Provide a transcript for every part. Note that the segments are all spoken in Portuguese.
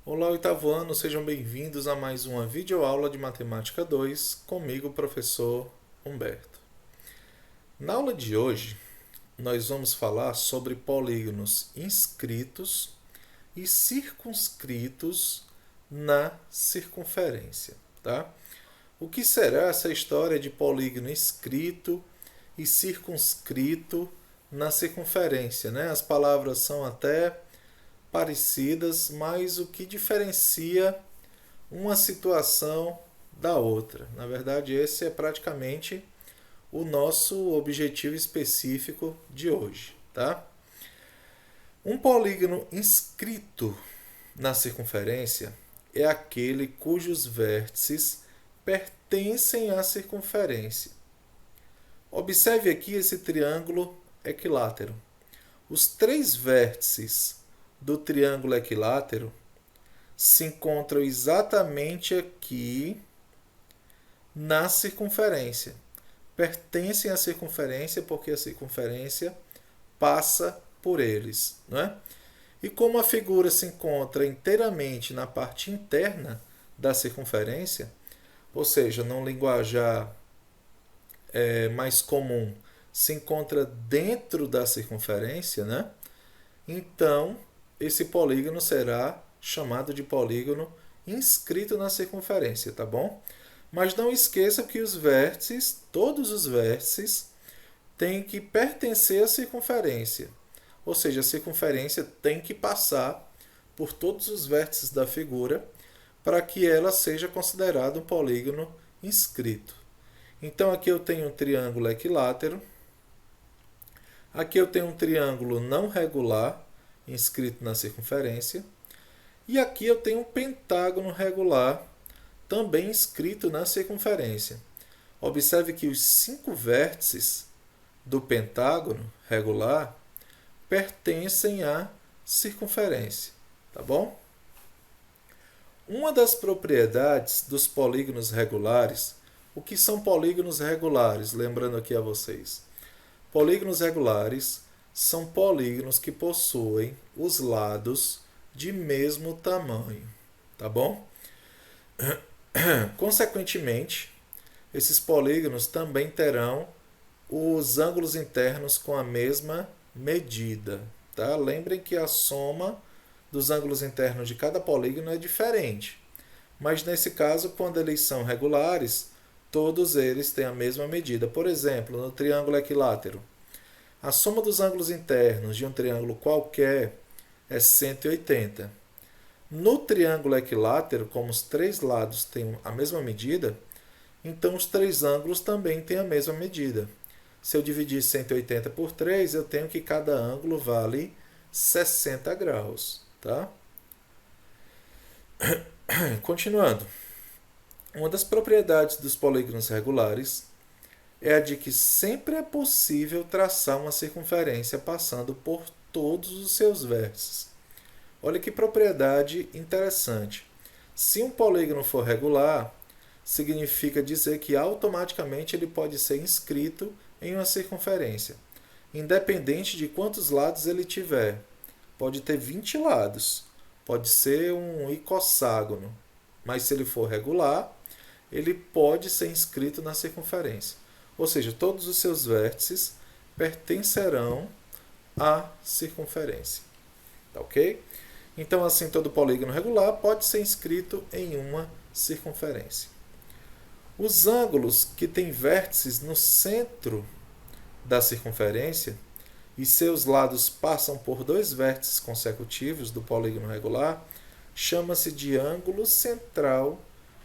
Olá, oitavo ano, sejam bem-vindos a mais uma videoaula de Matemática 2, comigo, professor Humberto. Na aula de hoje, nós vamos falar sobre polígonos inscritos e circunscritos na circunferência, tá? O que será essa história de polígono inscrito e circunscrito na circunferência, né? As palavras são até parecidas, mas o que diferencia uma situação da outra? Na verdade, esse é praticamente o nosso objetivo específico de hoje, tá? Um polígono inscrito na circunferência é aquele cujos vértices pertencem à circunferência. Observe aqui esse triângulo equilátero. Os três vértices do triângulo equilátero se encontram exatamente aqui na circunferência. Pertencem à circunferência porque a circunferência passa por eles, não é? E como a figura se encontra inteiramente na parte interna da circunferência, ou seja, num linguajar mais comum, se encontra dentro da circunferência, né? Então, esse polígono será chamado de polígono inscrito na circunferência, tá bom? Mas não esqueça que os vértices, todos os vértices, têm que pertencer à circunferência. Ou seja, a circunferência tem que passar por todos os vértices da figura para que ela seja considerada um polígono inscrito. Então aqui eu tenho um triângulo equilátero, aqui eu tenho um triângulo não regular, inscrito na circunferência, e aqui eu tenho um pentágono regular, também inscrito na circunferência. Observe que os 5 vértices do pentágono regular pertencem à circunferência, tá bom? Uma das propriedades dos polígonos regulares, o que são polígonos regulares? Lembrando aqui a vocês. Polígonos regulares são polígonos que possuem os lados de mesmo tamanho, tá bom? Consequentemente, esses polígonos também terão os ângulos internos com a mesma medida, tá? Lembrem que a soma dos ângulos internos de cada polígono é diferente. Mas nesse caso, quando eles são regulares, todos eles têm a mesma medida. Por exemplo, no triângulo equilátero, a soma dos ângulos internos de um triângulo qualquer é 180. No triângulo equilátero, como os três lados têm a mesma medida, então os três ângulos também têm a mesma medida. Se eu dividir 180 por 3, eu tenho que cada ângulo vale 60 graus. Tá? Continuando. Uma das propriedades dos polígonos regulares é a de que sempre é possível traçar uma circunferência passando por todos os seus vértices. Olha que propriedade interessante. Se um polígono for regular, significa dizer que automaticamente ele pode ser inscrito em uma circunferência, independente de quantos lados ele tiver. Pode ter 20 lados, pode ser um icosságono, mas se ele for regular, ele pode ser inscrito na circunferência. Ou seja, todos os seus vértices pertencerão à circunferência. Tá ok? Então, assim, todo polígono regular pode ser inscrito em uma circunferência. Os ângulos que têm vértices no centro da circunferência e seus lados passam por dois vértices consecutivos do polígono regular, chama-se de ângulo central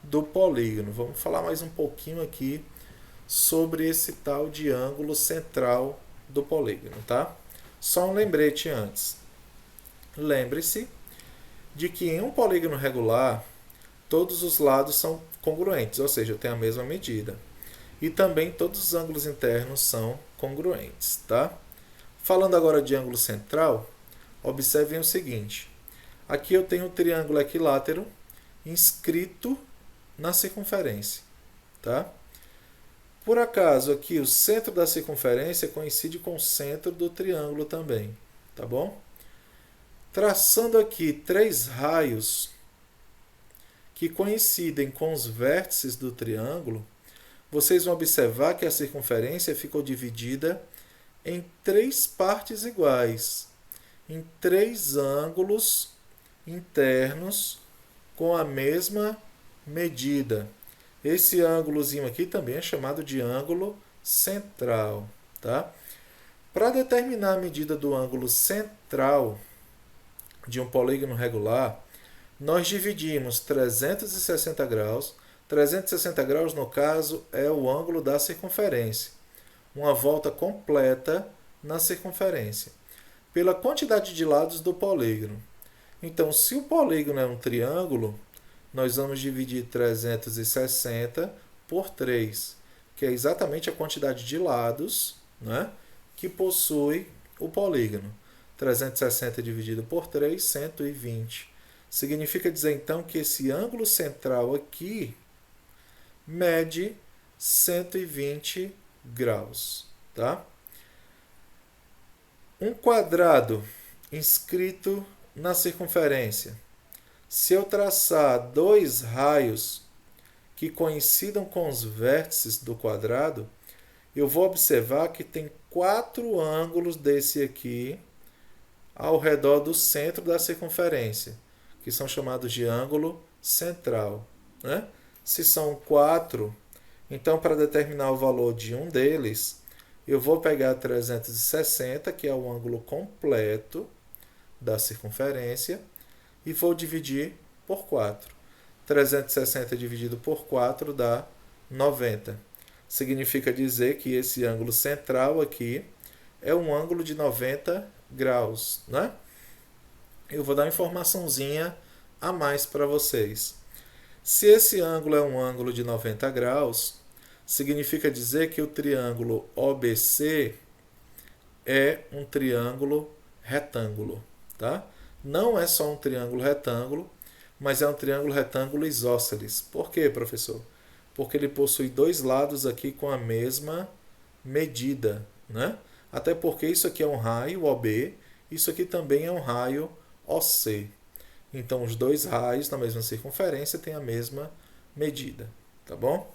do polígono. Vamos falar mais um pouquinho aqui sobre esse tal de ângulo central do polígono, tá? Só um lembrete antes. Lembre-se de que em um polígono regular, todos os lados são congruentes, ou seja, tem a mesma medida. E também todos os ângulos internos são congruentes, tá? Falando agora de ângulo central, observem o seguinte. Aqui eu tenho um triângulo equilátero inscrito na circunferência, tá? Por acaso, aqui o centro da circunferência coincide com o centro do triângulo também, tá bom? Traçando aqui três raios que coincidem com os vértices do triângulo, vocês vão observar que a circunferência ficou dividida em 3 partes iguais, em 3 ângulos internos com a mesma medida. Esse ângulozinho aqui também é chamado de ângulo central, tá? Para determinar a medida do ângulo central de um polígono regular, nós dividimos 360 graus. 360 graus, no caso, é o ângulo da circunferência. Uma volta completa na circunferência. Pela quantidade de lados do polígono. Então, se o polígono é um triângulo, nós vamos dividir 360 por 3, que é exatamente a quantidade de lados, né, que possui o polígono. 360 dividido por 3, 120. Significa dizer, então, que esse ângulo central aqui mede 120 graus. Tá? Um quadrado inscrito na circunferência. Se eu traçar 2 raios que coincidam com os vértices do quadrado, eu vou observar que tem 4 ângulos desse aqui ao redor do centro da circunferência, que são chamados de ângulo central. Né? Se são 4, então para determinar o valor de um deles, eu vou pegar 360, que é o ângulo completo da circunferência, e vou dividir por 4. 360 dividido por 4 dá 90. Significa dizer que esse ângulo central aqui é um ângulo de 90 graus. Né? Eu vou dar uma informaçãozinha a mais para vocês. Se esse ângulo é um ângulo de 90 graus, significa dizer que o triângulo OBC é um triângulo retângulo. Tá? Não é só um triângulo retângulo, mas é um triângulo retângulo isósceles. Por quê, professor? Porque ele possui 2 lados aqui com a mesma medida. Né? Até porque isso aqui é um raio OB, isso aqui também é um raio OC. Então, os 2 raios na mesma circunferência têm a mesma medida. Tá bom?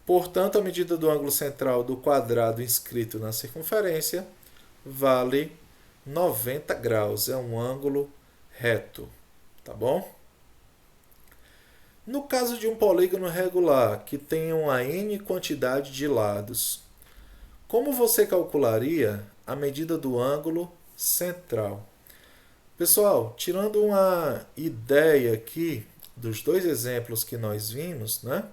Portanto, a medida do ângulo central do quadrado inscrito na circunferência vale 90 graus. É um ângulo reto. Tá bom? No caso de um polígono regular que tenha uma n quantidade de lados, como você calcularia a medida do ângulo central? Pessoal, tirando uma ideia aqui dos 2 exemplos que nós vimos, né?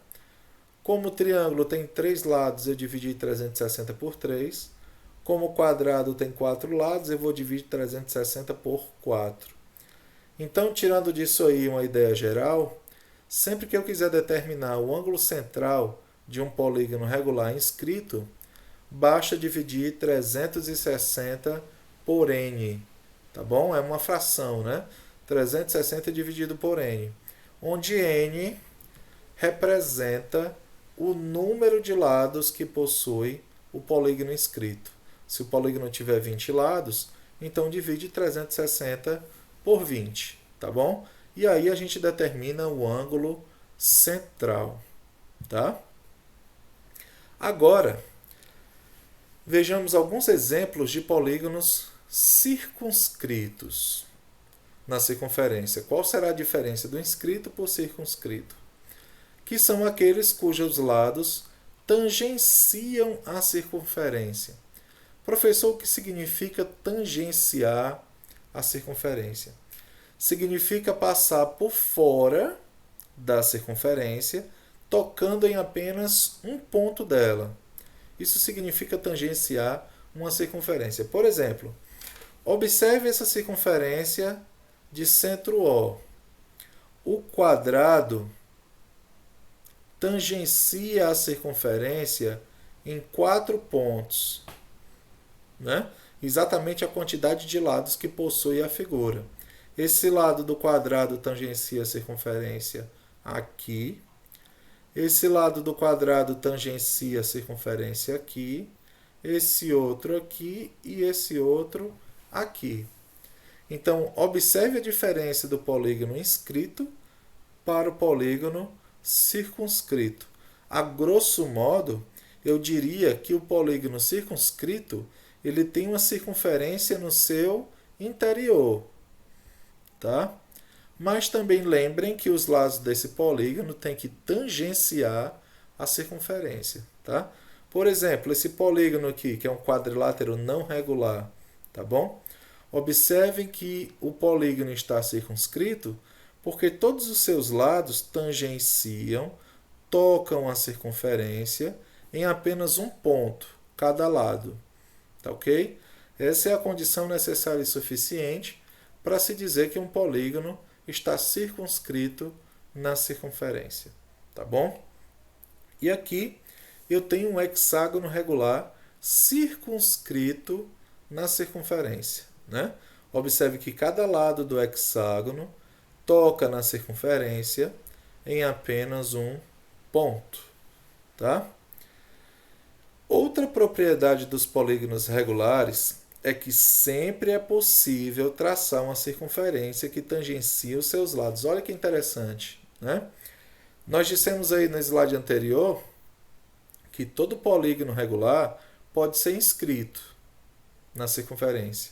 Como o triângulo tem 3 lados, eu dividi 360 por 3. Como o quadrado tem 4 lados, eu vou dividir 360 por 4. Então, tirando disso aí uma ideia geral, sempre que eu quiser determinar o ângulo central de um polígono regular inscrito, basta dividir 360 por n. Tá bom? É uma fração, né? 360 dividido por n, onde n representa o número de lados que possui o polígono inscrito. Se o polígono tiver 20 lados, então divide 360 por 20, tá bom? E aí a gente determina o ângulo central, tá? Agora, vejamos alguns exemplos de polígonos circunscritos na circunferência. Qual será a diferença do inscrito por circunscrito? Que são aqueles cujos lados tangenciam a circunferência. Professor, o que significa tangenciar a circunferência? Significa passar por fora da circunferência, tocando em apenas um ponto dela. Isso significa tangenciar uma circunferência. Por exemplo, observe essa circunferência de centro O. O quadrado tangencia a circunferência em 4 pontos. Né? Exatamente a quantidade de lados que possui a figura. Esse lado do quadrado tangencia a circunferência aqui. Esse lado do quadrado tangencia a circunferência aqui. Esse outro aqui e esse outro aqui. Então, observe a diferença do polígono inscrito para o polígono circunscrito. A grosso modo, eu diria que o polígono circunscrito ele tem uma circunferência no seu interior, tá? Mas também lembrem que os lados desse polígono têm que tangenciar a circunferência, tá? Por exemplo, esse polígono aqui, que é um quadrilátero não regular, tá bom? Observem que o polígono está circunscrito porque todos os seus lados tangenciam, tocam a circunferência em apenas um ponto, cada lado, tá ok? Essa é a condição necessária e suficiente para se dizer que um polígono está circunscrito na circunferência, tá bom? E aqui eu tenho um hexágono regular circunscrito na circunferência, né? Observe que cada lado do hexágono toca na circunferência em apenas um ponto, tá? Outra propriedade dos polígonos regulares é que sempre é possível traçar uma circunferência que tangencia os seus lados. Olha que interessante, né? Nós dissemos aí no slide anterior que todo polígono regular pode ser inscrito na circunferência.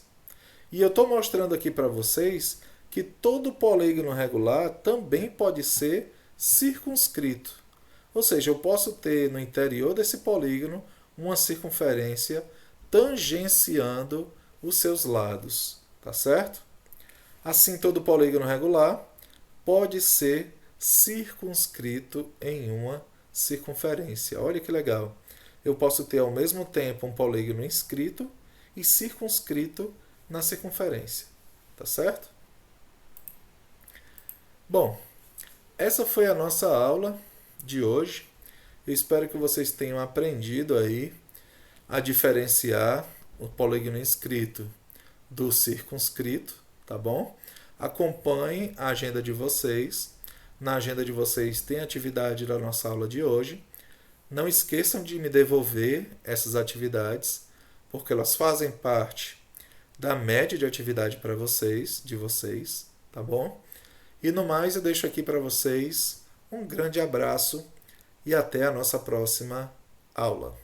E eu estou mostrando aqui para vocês que todo polígono regular também pode ser circunscrito. Ou seja, eu posso ter no interior desse polígono uma circunferência tangenciando os seus lados, tá certo? Assim, todo polígono regular pode ser circunscrito em uma circunferência. Olha que legal. Eu posso ter ao mesmo tempo um polígono inscrito e circunscrito na circunferência, tá certo? Bom, essa foi a nossa aula de hoje. Eu espero que vocês tenham aprendido aí a diferenciar o polígono inscrito do circunscrito, tá bom? Acompanhem a agenda de vocês. Na agenda de vocês tem atividade da nossa aula de hoje. Não esqueçam de me devolver essas atividades, porque elas fazem parte da média de atividade para vocês, tá bom? E no mais, eu deixo aqui para vocês um grande abraço e até a nossa próxima aula.